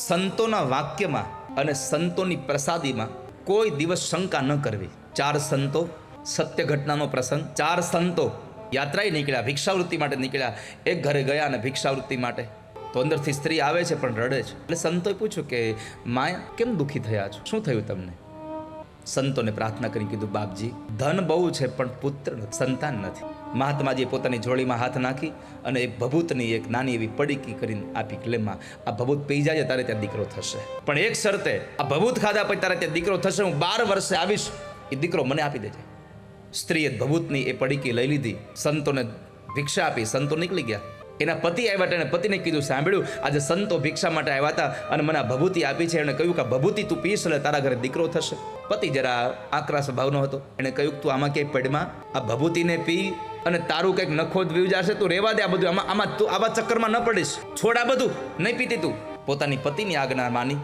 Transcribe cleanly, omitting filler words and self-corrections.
સંતોના વાક્યમાં અને સંતોની પ્રસાદીમાં કોઈ દિવસ શંકા ન કરવી. 4 સંતો, સત્ય ઘટનાનો પ્રસંગ. 4 સંતો યાત્રાએ નીકળ્યા, ભિક્ષાવૃત્તિ માટે નીકળ્યા. એક ઘરે ગયા અને ભિક્ષાવૃત્તિ માટે, તો અંદરથી સ્ત્રી આવે છે પણ રડે છે. એટલે સંતોએ પૂછ્યું કે માયા, કેમ દુઃખી થયા છો, શું થયું તમને? સંતોને પ્રાર્થના કરી કીધું, બાપજી, ધન બહુ છે પણ પુત્ર નથી, સંતાન નથી. મહાત્માજીએ પોતાની જોડીમાં હાથ નાખી અને એક ભભૂતની એક નાની એવી પડીકી કરીને આપી કે લેમાં, આ ભભૂત પી જાય તારે ત્યાં દીકરો થશે, પણ એક શરતે, આ ભભૂત ખાધા પછી તારે ત્યાં દીકરો થશે, હું 12 વર્ષે આવીશ, એ દીકરો મને આપી દેજે. સ્ત્રીએ ભભૂતની એ પડીકી લઈ લીધી, સંતોને ભિક્ષા આપી, સંતો નીકળી ગયા. એના પતિ આવ્યા, એને પતિને કીધું, સાંભળ્યું, આજે સંતો ભિક્ષા માટે આવ્યા હતા અને મને આ ભભૂતિ આપી છે. એણે કહ્યું કે આ ભભૂતિ તું પીશ એટલે તારા ઘરે દીકરો થશે. પતિ જરા આકરા સ્વભાવનો હતો. એણે કહ્યું કે તું આમાં ક્યાંય પડમાં આ ભભૂતિને પી અને તારું કંઈક નખો જ વીવ જશે, તું રહેવા દે આ બધું, આમાં તું આવા ચક્કરમાં ન પડીશ, છોડ આ બધું, નહીં પીતી તું. પોતાની પતિની આજ્ઞા માની